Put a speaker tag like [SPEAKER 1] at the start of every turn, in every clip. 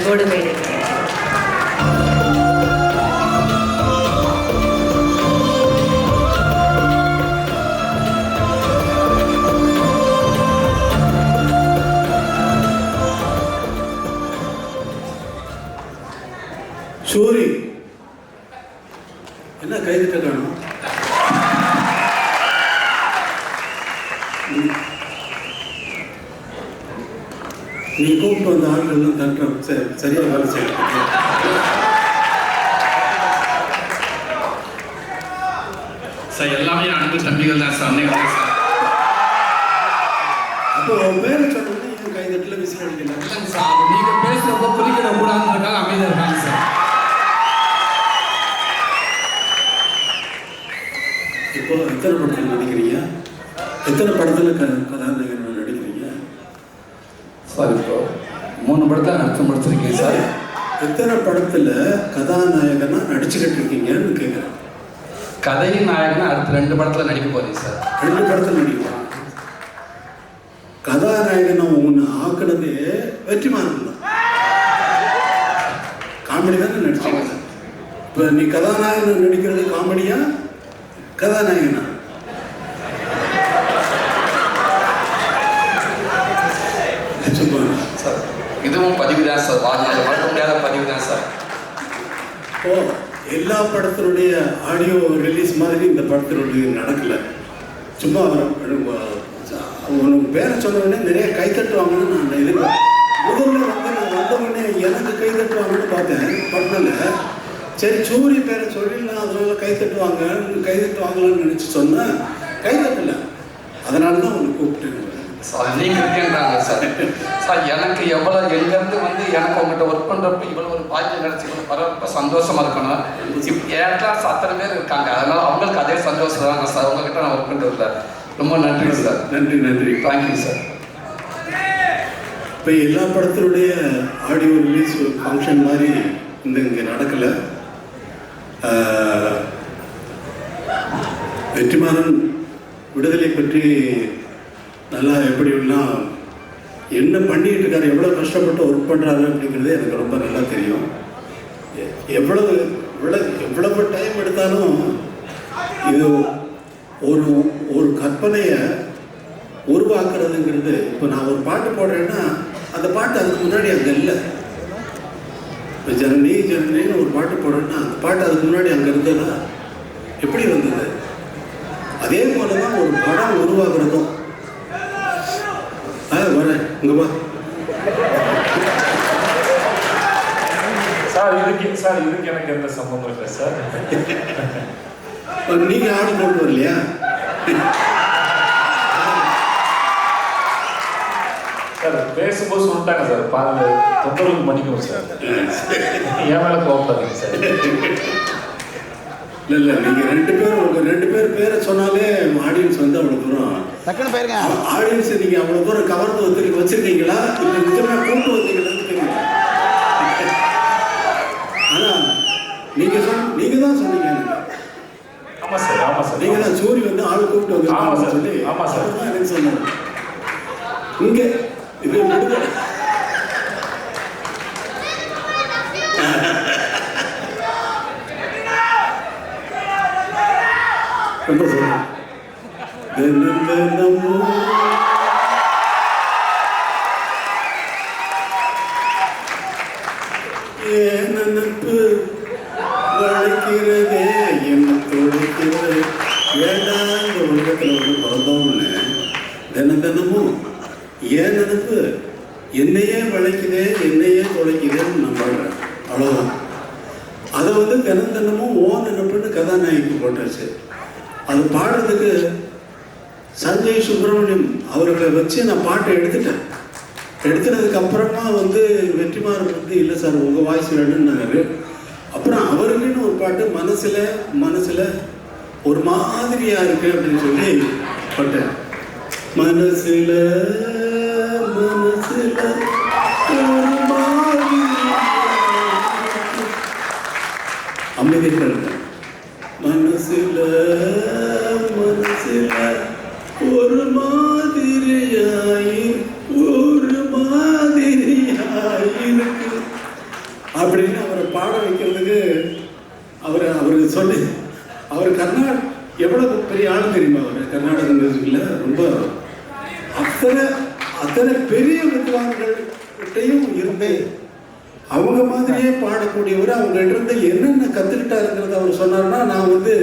[SPEAKER 1] அன்போடு வேண்டிக்கிறேன்.
[SPEAKER 2] சூரி என்ன கைதிட்ட காணும்? நீ கூப்பிட்டு வந்த ஆட்கள்லாம் தட்டுறோம் சரியா வேலை செய்ய.
[SPEAKER 3] சார் எல்லாமே அன்பு தம்பிகள் தான் சார். சார்
[SPEAKER 2] அப்போ உன் பேரை சொன்னோன்னே என் கைதட்டில் விசில் அடிக்கல
[SPEAKER 3] சார். நீங்க பேசுறப்ப புரிக்கிற கூடாதுன்றதுக்காக அமைதியாக இருக்காங்க சார்.
[SPEAKER 2] இப்போ எத்தனை படத்தில் நடிக்கிறீங்க? எத்தனை படத்தில் கதாநாயகன் நடிக்கிறீங்க
[SPEAKER 3] சார்? இப்போ 3 படத்தில் நடித்து முடிச்சிருக்கீங்க சார்.
[SPEAKER 2] எத்தனை படத்தில் கதாநாயகனா நடிச்சுக்கிட்டு இருக்கீங்கன்னு கேட்குறேன்.
[SPEAKER 3] கதையின் நாயகனா அடுத்த 2 படத்தில் நடிக்க போறீங்க சார்.
[SPEAKER 2] 2 படத்தில் நடிக்கலாம். கதாநாயகனை ஒன்று ஆக்குனதே வெற்றிமாறன் தான். காமெடி தானே நடிச்சீங்க. இப்போ நீ கதாநாயகன் நடிக்கிறது காமெடியா கதாநாயகனா?
[SPEAKER 3] சார் இதுவும் பதிவு தான் சார். வாழ்நாள் மறக்க முடியாத பதிவு தான் சார்.
[SPEAKER 2] இப்போ எல்லா படத்தினுடைய ஆடியோ ரிலீஸ் மாதிரி இந்த படத்தினுடைய நடக்கல. சும்மா உனக்கு பேரை சொன்ன உடனே நிறைய கைத்தட்டுவாங்கன்னு நான் எதிர்பார்த்தேன். முதல்ல வந்து நான் வந்த உடனே எனக்கு கைத்தட்டுவாங்கன்னு பார்த்தேன் படத்தில். சரி சூரி பேரை சொல்லிடலாம், அதனால கைத்தட்டுவாங்களான்னு நினச்சி சொன்னேன். கைத்தட்டல. அதனால தான் உனக்கு கூப்பிட்டு
[SPEAKER 3] சார். நீங்கள் இருக்கேன்றாங்க சார். சார் எனக்கு எவ்வளோ எங்கேருந்து வந்து எனக்கு உங்கள்கிட்ட ஒர்க் பண்ணுறப்ப இவ்வளோ ஒரு பாக்கியம் கிடச்சி பரவாயில்ல சந்தோஷமாக இருக்கணும். என் கிளாஸ் அத்தனை பேர் இருக்காங்க, அதனால் அவங்களுக்கு அதே சந்தோஷம் தாங்க சார். உங்கள்கிட்ட நான் ஒர்க் பண்ணுறதில்ல. ரொம்ப நன்றி சார்.
[SPEAKER 2] நன்றி.
[SPEAKER 3] Thank you sir.
[SPEAKER 2] இப்போ எல்லா படத்தினுடைய ஆடியோ ரிலீஸ் ஃபங்க்ஷன் மாதிரி இங்கே நடக்கலை. வெற்றிமாறன் விடுதலை பற்றி நல்லா எப்படிலாம் என்ன பண்ணிகிட்டு இருக்காரு, எவ்வளோ கஷ்டப்பட்டு ஒர்க் பண்ணுறாரு அப்படிங்கிறது எனக்கு ரொம்ப நல்லா தெரியும். எவ்வளவு டைம் எடுத்தாலும் இது ஒரு கற்பனையை உருவாக்குறதுங்கிறது. இப்போ நான் ஒரு பாட்டு போடுறேன்னா அந்த பாட்டு அதுக்கு முன்னாடி அங்கே இல்லை. இப்போ ஜனனின்னு ஒரு பாட்டு போடுறேன்னா அந்த பாட்டு அதுக்கு முன்னாடி அங்கே இருந்ததா எப்படி வந்தது? அதே போல தான் ஒரு படம் உருவாக்குறதும். வரேன் இங்கே வா
[SPEAKER 4] சார். இதுக்கு எனக்கு எந்த சம்பந்தம் இல்லை சார்.
[SPEAKER 2] நீங்கள் ஆடு கொண்டு வரலையா?
[SPEAKER 4] சார் பேசும்போது சொல்லிட்டாங்க சார், பாருங்க தொந்தரவு பண்ணிக்கணும் சார். என் மேலே கோவப்படாதீங்க சார்.
[SPEAKER 2] இல்லை நீங்கள் 2 பேர் பேரை சொன்னாலே ஆடியன்ஸ் வந்து அவ்வளோ தூரம்
[SPEAKER 5] டக்குன்னு போயிருங்க.
[SPEAKER 2] ஆடியன்ஸ் நீங்கள் அவ்வளோ தூரம் கவர்ந்து வச்சுருக்கீங்களா இல்லை நிஜமாக கூட்டு வந்தீங்களான்னு தெரியல. ஆனால் நீங்கள் தான் சொன்னீங்க.
[SPEAKER 4] ஆமாம் சார்.
[SPEAKER 2] நீங்கள் தான் சூரி வந்து ஆள் கூப்பிட்டு வந்து
[SPEAKER 4] ஆமாம் சார்.
[SPEAKER 2] சொல்லி
[SPEAKER 4] ஆமாம் சார்.
[SPEAKER 2] தான் எனக்கு சொன்னாங்க. இங்கே இது விடுதலை ரொம்ப சொல்லுங்க. நினைப்பு வளைக்கிறதே என்ன தொலைக்கிறது. ஏண்டா இந்த உலகத்தில் வந்து பிறந்தோம்னு தினமும் ஏன் நினைப்பு என்னையே வளைக்குதே என்னையே தொலைக்குதேன்னு நான் பாடுறேன். அவ்வளோதான். அதை வந்து தினமும் நினைப்புன்னு கதாநாயகி போட்டாச்சு. அது பாடுறதுக்கு சஞ்சய் சுப்பிரமணியம் அவர்களை வச்சு நான் பாட்டை எடுத்துனதுக்கு அப்புறமா வந்து வெற்றிமாறன் வந்து இல்லை சார் உங்கள் வாய்ஸ் வேணும்னாரு. அப்புறம் அவருக்குன்னு ஒரு பாட்டு மனசில் ஒரு மாதிரியா இருக்கு அப்படின்னு சொல்லி பாட்டேன். மனசில் ஒரு மாதிரி அமைதியாக இருக்கேன். மனசில் ஒரு மாதிரியாயிருக்கு. அப்படின்னு அவரை பாட வைக்கிறதுக்கு அவர் சொல்லி அவர் எவ்வளவு பெரிய ஆள் தெரியுமா? அவர் கர்நாடக மியூசிக்கில் ரொம்ப அத்தனை பெரிய வித்வான்கள்கிட்டையும் இருந்து அவங்க மாதிரியே பாடக்கூடியவர். அவங்ககிட்ட இருந்து என்னென்ன கற்றுக்கிட்டாருங்கிறத அவர் சொன்னார்னா நான் வந்து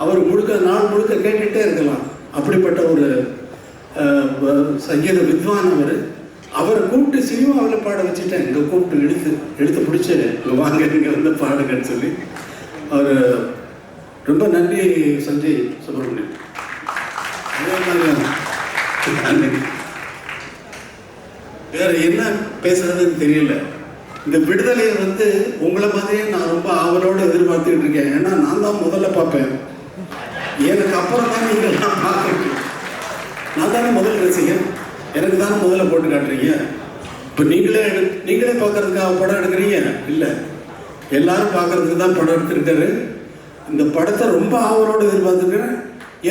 [SPEAKER 2] அவர் நாள் முழுக்க கேட்டுகிட்டே இருக்கலாம். அப்படிப்பட்ட ஒரு சங்கீத வித்வான் அவரை கூப்பிட்டு சினிமாவில் பாட வச்சுட்டேன். இங்கே கூப்பிட்டு எடுத்து பிடிச்சி இங்கே வாங்க இங்கே வந்து பாடுங்கன்னு சொல்லி அவர் ரொம்ப நன்றி சஞ்சய் சுப்பிரமணியன். அதே மாதிரி வேற என்ன பேசுறதுன்னு தெரியல. இந்த விடுதலையை வந்து உங்களை மாதிரியே நான் ரொம்ப ஆவலோடு எதிர்பார்த்துக்கிட்டு இருக்கேன். ஏன்னா நான் தான் முதல்ல பார்ப்பேன். எனக்கு அப்புறம் தான் நீங்கள் நான் பார்க்குறீங்க. நான் தானே முதல் ரசிகன். எனக்கு தானே முதல்ல போட்டு காட்டுறீங்க. இப்போ நீங்களே பார்க்கறதுக்காக படம் எடுக்கிறீங்க இல்லை, எல்லாரும் பார்க்கறதுக்கு தான் படம் எடுத்துருக்காரு. இந்த படத்தை ரொம்ப ஆவலோடு எதிர்பார்த்துக்கிறேன்.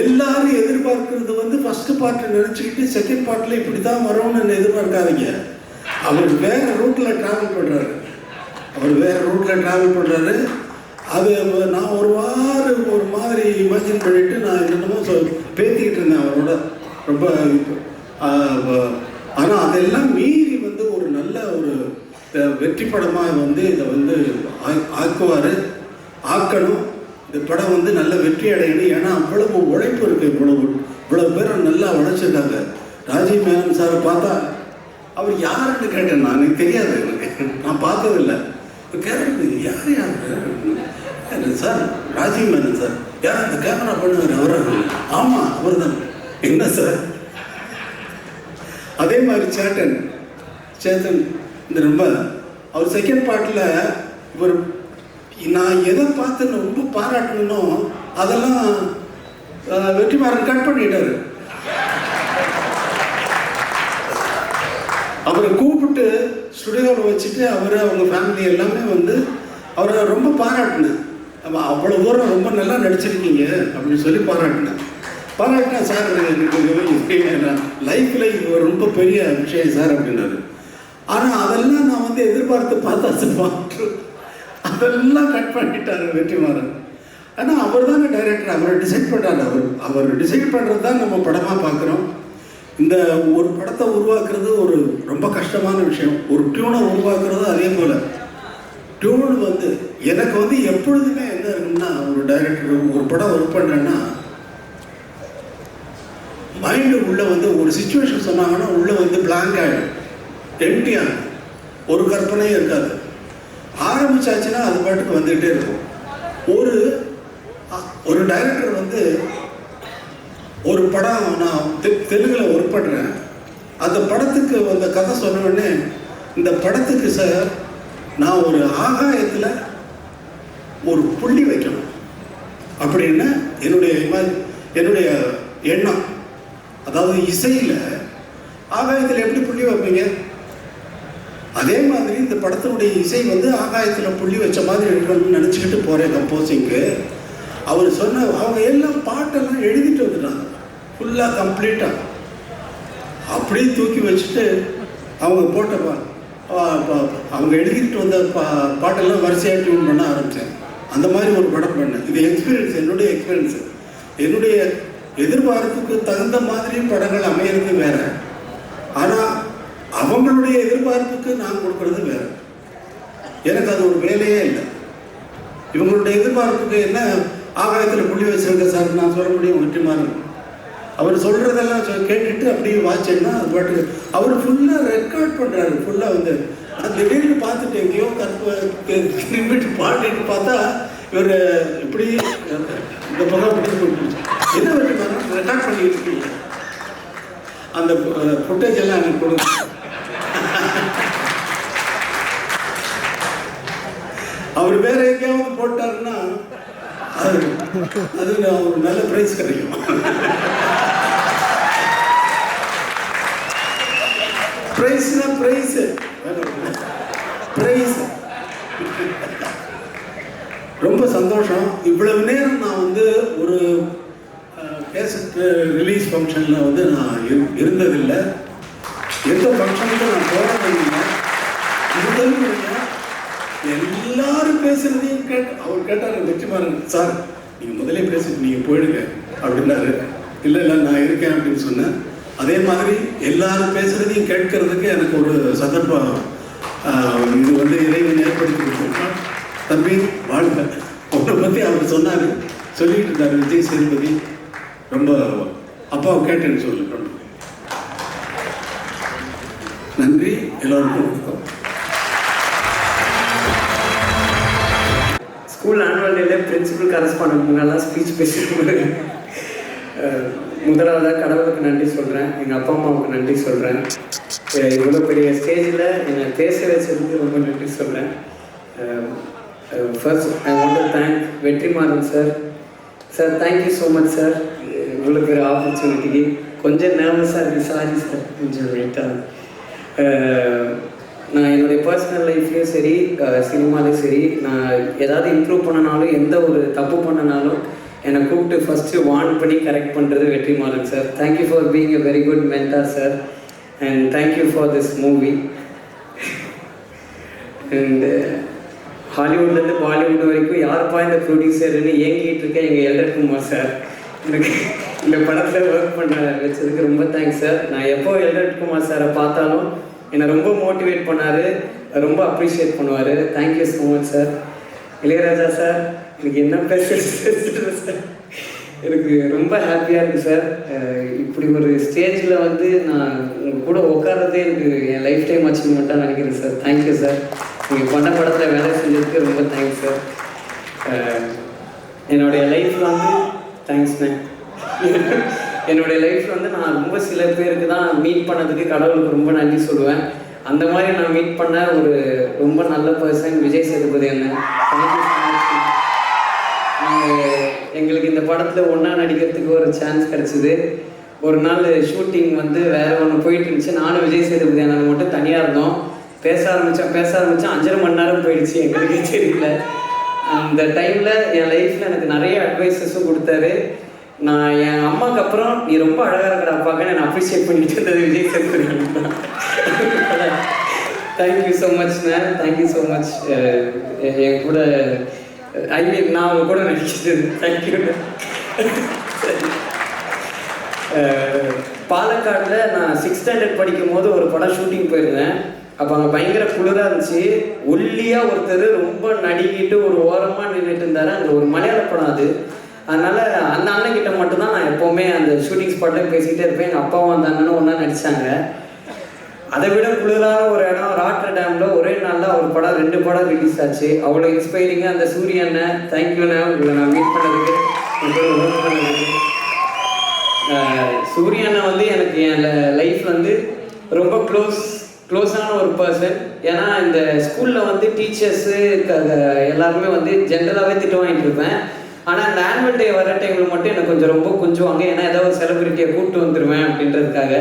[SPEAKER 2] எல்லாரும் எதிர்பார்க்கறது வந்து ஃபர்ஸ்ட் பார்ட் நினச்சிக்கிட்டு செகண்ட் பார்ட்டில் இப்படி தான் வரும்னு எதிர்பார்க்காதீங்க. அவர் வேறு ரூட்டில் ட்ராவல் பண்ணுறாரு. அது நான் ஒரு மாதிரி இமேஜின் பண்ணிவிட்டு நான் என்னென்னமோ பேசிக்கிட்டு இருந்தேன் அவரோட ரொம்ப. ஆனால் அதெல்லாம் மீறி வந்து ஒரு நல்ல ஒரு வெற்றி படமாக வந்து இதை வந்து ஆக்கணும். இந்த படம் வந்து நல்ல வெற்றி அடையணும். ஏன்னா அவ்வளவு உழைப்பு இருக்குது. இவ்வளவு பேர் நல்லா உழைச்சிருக்காங்க. ராஜீவ் மேனன் சாரை பார்த்தா அவர் யாருன்னு கேட்டேன். நான் எனக்கு தெரியாது, நான் பார்த்ததில்லை. கேட்குறது யார் சார்? ராஜீவ் மேனன் சார். யார் அந்த கேமரா பண்ணுவார்? அவர்? ஆமாம், அவர் தான். என்ன சார்? அதே மாதிரி சேத்தன் இந்த ரொம்ப அவர் செகண்ட் பார்ட்டில் இவர் நான் எதை பார்த்து ரொம்ப பாராட்டணும்னோ அதெல்லாம் வெற்றிமாறன் கட் பண்ணிட்டாரு. அவரை கூப்பிட்டு ஸ்டுடியோவில் வச்சுட்டு அவங்க ஃபேமிலி எல்லாமே வந்து அவரை ரொம்ப பாராட்டினேன். அவ்வளோ தூரம் ரொம்ப நல்லா நடிச்சிருக்கீங்க அப்படின்னு சொல்லி பாராட்டினேன் சார். லைஃப்பில் இது ரொம்ப பெரிய விஷயம் சார் அப்படின்னாரு. ஆனால் அதெல்லாம் நான் வந்து எதிர்பார்த்து பார்த்து அதெல்லாம் கட் பண்ணிட்டாரு வெற்றிமாறன். ஆனால் அவர் தானே டைரக்டர், அவரை டிசைட் பண்ணுறாரு. அவர் டிசைட் பண்ணுறது தான் நம்ம படமாக பார்க்குறோம். இந்த ஒரு படத்தை உருவாக்குறது ஒரு ரொம்ப கஷ்டமான விஷயம். ஒரு டியூனை உருவாக்குறது அதே போல். டியூன் வந்து எனக்கு வந்து எப்பொழுதுமே என்ன இருக்குன்னா, ஒரு டைரக்டர் ஒரு படம் ஒர்க் பண்ணுறேன்னா மைண்டு உள்ளே வந்து ஒரு சுச்சுவேஷன் சொன்னாங்கன்னா உள்ளே வந்து பிளாங்க் ஆகிடும், எம்டியாக, ஒரு கற்பனையும் இருக்காது. ஆரம்பிச்சாச்சுன்னா அது பாட்டுக்கு வந்துகிட்டே இருக்கும். ஒரு டைரக்டர் வந்து ஒரு படம் நான் தெலுங்கில் ஒர்க் பண்ணுறேன். அந்த படத்துக்கு அந்த கதை சொன்ன உடனே இந்த படத்துக்கு சார் நான் ஒரு ஆகாயத்தில் ஒரு புள்ளி வைக்கணும் அப்படின்னு என்னுடைய எண்ணம். அதாவது இசையில் ஆகாயத்தில் எப்படி புள்ளி வைப்பீங்க? அதே மாதிரி இந்த படத்தினுடைய இசை வந்து ஆகாயத்தில் புள்ளி வச்ச மாதிரி இருக்கணும்னு நினச்சிக்கிட்டு போகிறேன் கம்போசிங்க்கு. அவர் அவங்க எல்லாம் பாட்டெல்லாம் எழுதிட்டு வந்துட்டாங்க ஃபுல்லாக கம்ப்ளீட்டாக. அப்படியே தூக்கி வச்சுட்டு அவங்க போட்ட அவங்க எழுதிட்டு வந்த பாட்டெல்லாம் வரிசையாக டியூன் பண்ண ஆரம்பித்தேன். அந்த மாதிரி ஒரு படம் பண்ணேன். இது எக்ஸ்பீரியன்ஸ், என்னுடைய எக்ஸ்பீரியன்ஸு. என்னுடைய எதிர்பார்ப்புக்கு தகுந்த மாதிரி படங்கள் அமையிறது வேற. ஆனால் அவங்களுடைய எதிர்பார்ப்புக்கு நான் கொடுக்கறது வேற. எனக்கு அது ஒரு வேலையே இல்லை. இவங்களுடைய எதிர்பார்ப்புக்கு என்ன ஆகாயத்தில் புள்ளி வச்சிருக்க சார் நான் சொல்ல முடியும். வெற்றிமாறன் அவர் சொல்கிறதெல்லாம் கேட்டுட்டு அப்படியே வாட்சேன்னா அது பாட்டு அவர் ஃபுல்லாக ரெக்கார்ட் பண்ணுறாரு. ஃபுல்லாக வந்து நான் திடீர்னு பார்த்துட்டு எங்கேயோ திரும்பிட்டு பாட்டுட்டு பார்த்தா இவர் இப்படி இந்த பக்கம் பிடிச்சி என்ன வெற்றிமாறன் ரெக்கார்ட் பண்ணிட்டு இருக்கீங்க, அந்த ஃபுட்டேஜ் எல்லாம் எனக்கு கொடுங்க. அவர் வேற எங்கேயாவது போட்டாருன்னா அது ஒரு நல்ல பிரைஸ் கிடைக்கும். பிரைஸ்னா பிரைஸ் ரொம்ப சந்தோஷம். இவ்வளவு நேரம் நான் வந்து ஒரு கேசட் ரிலீஸ் ஃபங்க்ஷனில் வந்து நான் இருந்ததில்லை. எந்த ஃபங்க்ஷனுக்கும் நான் போனதில்லை. முதல் முறையாக எல்லாரும் பேசுறதையும் அவர் கேட்டார் வெற்றிமாறன் சார், நீங்கள் முதலே பேசிட்டு நீங்கள் போயிடுங்க அப்படின்னாரு. இல்லை இல்லை நான் இருக்கேன் அப்படின்னு சொன்னேன். அதே மாதிரி எல்லாரும் பேசுறதையும் கேட்கறதுக்கு எனக்கு ஒரு சந்தர்ப்பம் இது வந்து இறைவன் ஏற்படுத்தி கொடுத்துருக்கான். தம்பி வாழ்க. அவரை பற்றி அவர் சொன்னார், சொல்லிட்டு இருந்தார். விஜய் சேதுபதி ரொம்ப அப்பாவை கேட்டேன்னு சொல்லி நன்றி. எல்லோருக்கும் வணக்கம்.
[SPEAKER 1] ஸ்கூல் ஆனுவல் டேல பிரின்சிபல் கரஸ்பாண்டன்ட் முன்னெல்லாம் ஸ்பீச் பேசிட்டு முதலாவதாக கடவுளுக்கு நன்றி சொல்கிறேன், எங்கள் அப்பா அம்மாவுக்கு நன்றி சொல்கிறேன். இவ்வளோ பெரிய ஸ்டேஜில் என்னை பேச வச்சதுக்கு ரொம்ப நன்றி சொல்கிறேன். First I want to thank Vetrimaaran sir. Sir thank you so much sir, இவ்வளோ பெரிய ஆப்பர்ச்சுனிட்டிக்கு. கொஞ்சம் நர்வஸாக இருக்குது, சாரி சார், கொஞ்சம் வெயிட்டாக. நான் என்னுடைய பர்சனல் லைஃப்லேயும் சரி, சினிமாலையும் சரி, நான் ஏதாவது இம்ப்ரூவ் பண்ணனாலும், எந்த ஒரு தப்பு பண்ணனாலும் என்னை கூப்பிட்டு ஃபஸ்ட்டு வார்ன் பண்ணி கரெக்ட் பண்ணுறது Vetrimaaran sir. Thank you for being a very good mentor sir, and thank you for this movie. And ஹாலிவுட்லேருந்து பாலிவுட் வரைக்கும் யாருப்பா இந்த ப்ரொடியூசர்னு ஏங்கிட்டு இருக்கேன் எங்கள் எல்டர் குமார் சார். எனக்கு இந்த படத்தில் ஒர்க் பண்ண வச்சதுக்கு ரொம்ப தேங்க்ஸ் சார். நான் எப்போ எல்டர் குமார் சாரை பார்த்தாலும் என்னை ரொம்ப மோட்டிவேட் பண்ணார், ரொம்ப அப்ரிஷியேட் பண்ணுவார். Thank you so much sir. Ilaiyaraaja sir, எனக்கு என்ன பேசுறது சார், எனக்கு ரொம்ப ஹாப்பியாக இருக்குது சார். இப்படி ஒரு ஸ்டேஜில் வந்து நான் உங்கள் கூட உட்காரதே எனக்கு என் லைஃப் டைம் அச்சீவ்மெண்ட்டாக நினைக்கிறேன் சார். Thank you sir. நீங்கள் பண்ண படத்தில் வேலை செஞ்சதுக்கு ரொம்ப தேங்க்ஸ் சார். என்னுடைய லைஃப்பில் வந்து தேங்க்ஸ்ண்ணே. என்னுடைய லைஃப்பில் வந்து நான் ரொம்ப சில பேருக்கு தான் மீட் பண்ணதுக்கு கடவுளுக்கு ரொம்ப நன்றி சொல்லுவேன். அந்த மாதிரி நான் மீட் பண்ண ஒரு ரொம்ப நல்ல பர்சன் விஜய் சேதுபதி அண்ணன். Thank you so much. எங்களுக்கு இந்த படத்தில் ஒன்றா நடிக்கிறதுக்கு ஒரு சான்ஸ் கிடச்சிது. ஒரு நாள் ஷூட்டிங் வந்து வேறு ஒன்று போயிட்டு இருந்துச்சு. நானும் விஜய் சேதுபதி அண்ணன் மட்டும் தனியாக இருந்தோம். பேச ஆரம்பித்தோம் 5.5 மணி நேரம் போயிடுச்சு, எங்களுக்கே தெரியல. அந்த டைமில் என் லைஃப்பில் எனக்கு நிறைய அட்வைஸஸும் கொடுத்தாரு. நான் என் அம்மாவுக்கு அப்புறம் நீ ரொம்ப அழகாக இருக்கிற அப்பாக்க நான் அப்ரிஷியேட் பண்ணிட்டு இருந்தது விஜய் சேதுபதி. தேங்க்யூ ஸோ மச்ண்ணே, தேங்க்யூ ஸோ மச். என் கூட ஐ மீன் நான் அவங்க கூட நடிச்சது. தேங்க்யூ. பாலக்காடில் நான் 6th ஸ்டாண்டர்ட் படிக்கும் போது ஒரு படம் ஷூட்டிங் போயிருந்தேன். அப்போ அங்கே பயங்கர குளிராக இருந்துச்சு. ஒல்லியாக ஒருத்தர் ரொம்ப நடிக்கிட்டு ஒரு ஓரமாக நின்றுட்டு இருந்தார். அங்கே ஒரு மலையாள படம் அது. அதனால் அந்த அண்ணன்கிட்ட மட்டும்தான் நான் எப்போவுமே அந்த ஷூட்டிங் ஸ்பாட்டில் பேசிக்கிட்டே இருப்பேன். எங்கள் அப்பாவும் அந்த அண்ணனும் ஒன்றா நடித்தாங்க. அதை விட குளிரான ஒரு இடம் ராட்ர டேமில் ஒரே நாளில் ஒரு படம் 2 படம் ரிலீஸ் ஆச்சு. அவ்வளோ இன்ஸ்பைரிங்காக அந்த சூரிய அண்ணன், தேங்க்யூண்ணே உங்களை நான் மீட் பண்ணதுக்கு, ஒர்க் பண்ணதுக்கு. சூரிய அண்ணன் வந்து எனக்கு என் லைஃப் வந்து ரொம்ப க்ளோஸான ஒரு பர்சன். ஏன்னா இந்த ஸ்கூலில் வந்து டீச்சர்ஸு எல்லாருமே வந்து ஜென்ரலாகவே திட்டு வாங்கிட்டு இருப்பேன். ஆனால் இந்த ஆனுவல் டே வர டைமில் மட்டும் எனக்கு ரொம்ப கொஞ்சுவாங்க. ஏன்னா ஏதாவது ஒரு செலிபிரிட்டியை கூப்பிட்டு வந்துடுவேன் அப்படின்றதுக்காக.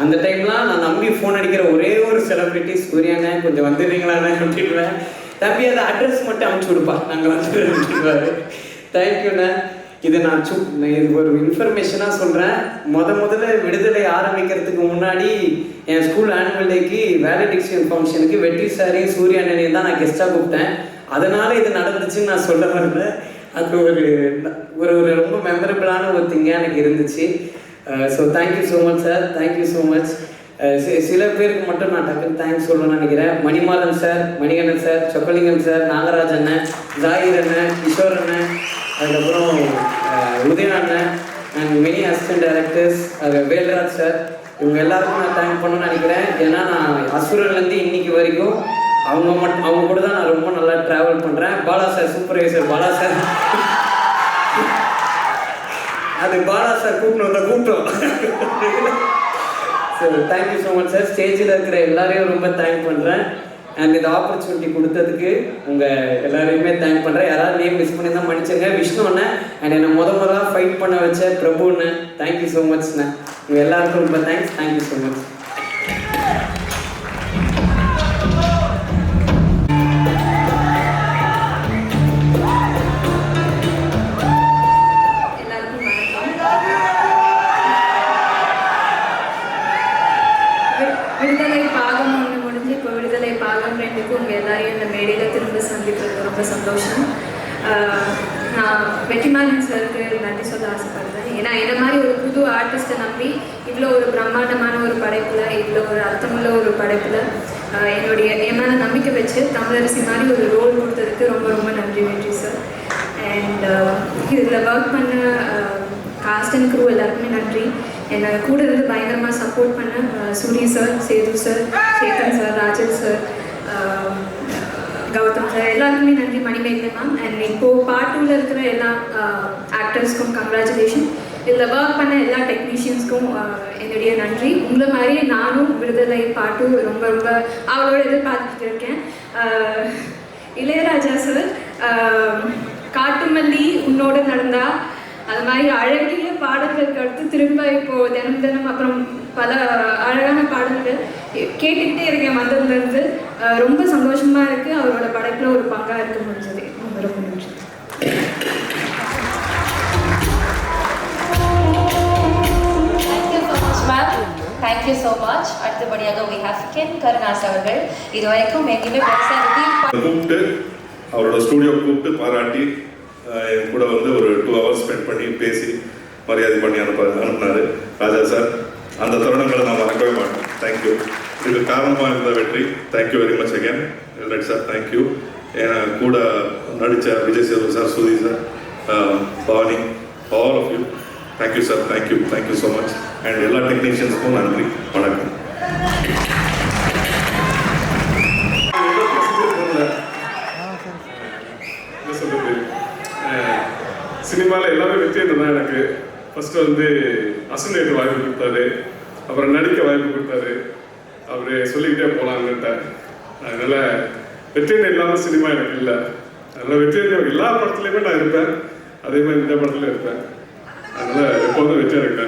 [SPEAKER 1] அந்த டைம்லாம் நான் நம்பி ஃபோன் அடிக்கிற ஒரே ஒரு செலிபிரிட்டி சூர்யாண்ணே, கொஞ்சம் வந்துடுறீங்களாண்ணே அப்படின்வேன். தம்பி அதை அட்ரஸ் மட்டும் அனுப்பிச்சி கொடுப்பா, நாங்கள் வந்து அப்படின்வாரு. தேங்க்யூண்ணே. இது நான் இது ஒரு இன்ஃபர்மேஷனாக சொல்கிறேன். முதல்ல விடுதலை ஆரம்பிக்கிறதுக்கு முன்னாடி என் ஸ்கூல் ஆனுவல் டேக்கு வேலடிக்ஷன் ஃபங்க்ஷனுக்கு வெற்றி சாரையும் சூர்யா அண்ணனையும் தான் நான் கெஸ்ட்டாக கூப்பிட்டேன். அதனால் இது நடந்துச்சுன்னு நான் சொல்ல வரல. அது ஒரு ரொம்ப மெமரபிளான ஒரு திங்காக எனக்கு இருந்துச்சு. So thank you so much sir, thank you so much. சில பேருக்கு மட்டும் நான் டக்குன்னு தேங்க்ஸ் சொல்லணும்னு நினைக்கிறேன். Manimaran sir, Manikandan sir, Chockalingam sir, Nagaraj அண்ணன், ஜாகிர் அண்ணன், கிஷோர் அண்ணன், அதுக்கப்புறம் உதய அண்ணன் and many assistant directors, Velraj sir, இவங்க எல்லாருக்கும் நான் தேங்க் பண்ணணும்னு நினைக்கிறேன். ஏன்னா நான் அசுரன்லேருந்து இன்னைக்கு வரைக்கும் அவங்க கூட தான் நான் ரொம்ப நல்லா ட்ராவல் பண்ணுறேன். Bala sir, supervisor Bala sir, அது பாலா சார் கூப்பிட்டோம். So thank you so much sir. ஸ்டேஜில் இருக்கிற எல்லாரையும் ரொம்ப தேங்க் பண்ணுறேன். அண்ட் இந்த ஆப்பர்ச்சுனிட்டி கொடுத்ததுக்கு உங்கள் எல்லாரையுமே தேங்க் பண்ணுறேன். யாராவது நேம் மிஸ் பண்ணி தான் மன்னிச்சுங்க. விஷ்ணு அண்ணன் அண்ட் என்னை முதல்ல ஃபைட் பண்ண வச்ச பிரபு அண்ணன், தேங்க்யூ ஸோ மச்ண்ணே. உங்கள் எல்லாருக்கும் ரொம்ப தேங்க்ஸ். Thank you so much.
[SPEAKER 5] விடுதலை பாகம் 1 முடிஞ்சு இப்போ விடுதலை பாகம் 2க்கு உங்கள் எல்லாரையும் எல்லாரையும் இந்த மேடையில் திரும்ப சந்திக்கிறது ரொம்ப சந்தோஷம். நான் வெற்றிமாறன் சாருக்கு நன்றி சொல்ல ஆசைப்படுறேன். ஏன்னா என்ன மாதிரி ஒரு புது ஆர்டிஸ்ட்டை நம்பி இவ்வளோ ஒரு பிரம்மாண்டமான ஒரு படைப்பில், இவ்வளோ ஒரு அர்த்தமுள்ள ஒரு படைப்பில் என் மேலே நம்பிக்கை வச்சு தமிழரசி மாதிரி ஒரு ரோல் கொடுத்ததுக்கு ரொம்ப ரொம்ப நன்றி வெற்றி சார். அண்ட் இதில் ஒர்க் பண்ண காஸ்ட் அண்ட் க்ரூ எல்லாருக்குமே நன்றி. என்னை கூட இருந்து பயங்கரமாக சப்போர்ட் பண்ண Suri sir, Sethu sir, Chetan sir, Rajan sir, Gautham sir எல்லாருக்குமே நன்றி. மணிமேகலை மேம் அண்ட் இப்போது பார்ட் 2ல் இருக்கிற எல்லா ஆக்டர்ஸ்க்கும் கங்க்ராச்சுலேஷன். இதில் ஒர்க் பண்ண எல்லா டெக்னீஷியன்ஸ்க்கும் என்னுடைய நன்றி. உங்களை மாதிரி நானும் விடுதலை பார்ட் 2 ரொம்ப ரொம்ப அவளோட எதிர்பார்த்துட்டு இருக்கேன். இளையராஜா சார் காட்டுமல்லி உன்னோடு நடந்தா அது மாதிரி அழகிய பாடல்களுக்கு அடுத்து திரும்ப இப்போது தினம் தினம் அப்புறம் பல அழகான பாடல்கள் கேட்டுக்கிட்டே இருக்கேன் வந்ததுலேருந்து. ரொம்ப சந்தோஷமாக இருக்குது. அவரோட படைப்பில் ஒரு பங்காக இருக்க முடிஞ்சது. ரொம்ப ரொம்ப நன்றி.
[SPEAKER 6] Thank you so much. அடுத்தபடியாக we have கென் கருணாஸ் அவர்கள். இது வரைக்கும் எங்கேயுமே
[SPEAKER 7] கூப்பிட்டு அவரோட ஸ்டூடியோ கூப்பிட்டு பாராட்டி என் கூட வந்து ஒரு 2 hours ஸ்பெண்ட் பண்ணி பேசி மரியாதை பண்ணி அனுப்புனாரு ராஜா சார். அந்த தருணங்களை நான் மறக்கவே மாட்டேன். தேங்க்யூ. இதுக்கு காரணமாக இருந்த Vetri. Thank you very much again alright sir. Thank you. என் கூட நடித்த Vijay Sethu sir, Suthi sir, Bhavani, all of you thank you sir. Thank you so much. And எல்லா டெக்னீஷியன்ஸ்க்கும் நன்றி. வணக்கம்.
[SPEAKER 8] சினிமாவில் எல்லாமே வெற்றி தான் எனக்கு. ஃபஸ்ட்டு வந்து அசனேட்டு வாய்ப்பு கொடுத்தாரு, அப்புறம் நடிக்க வாய்ப்பு கொடுத்தாரு. அவர் சொல்லிக்கிட்டே போகலான்னுட்ட. அதனால் வெற்றியன் இல்லாமல் சினிமா எனக்கு இல்லை. அதனால் வெற்றியன் எல்லா படத்துலையுமே நான் இருப்பேன். அதே மாதிரி இந்த படத்தில் இருப்பேன். அதனால் எப்போதும் வெற்றி எனக்கு.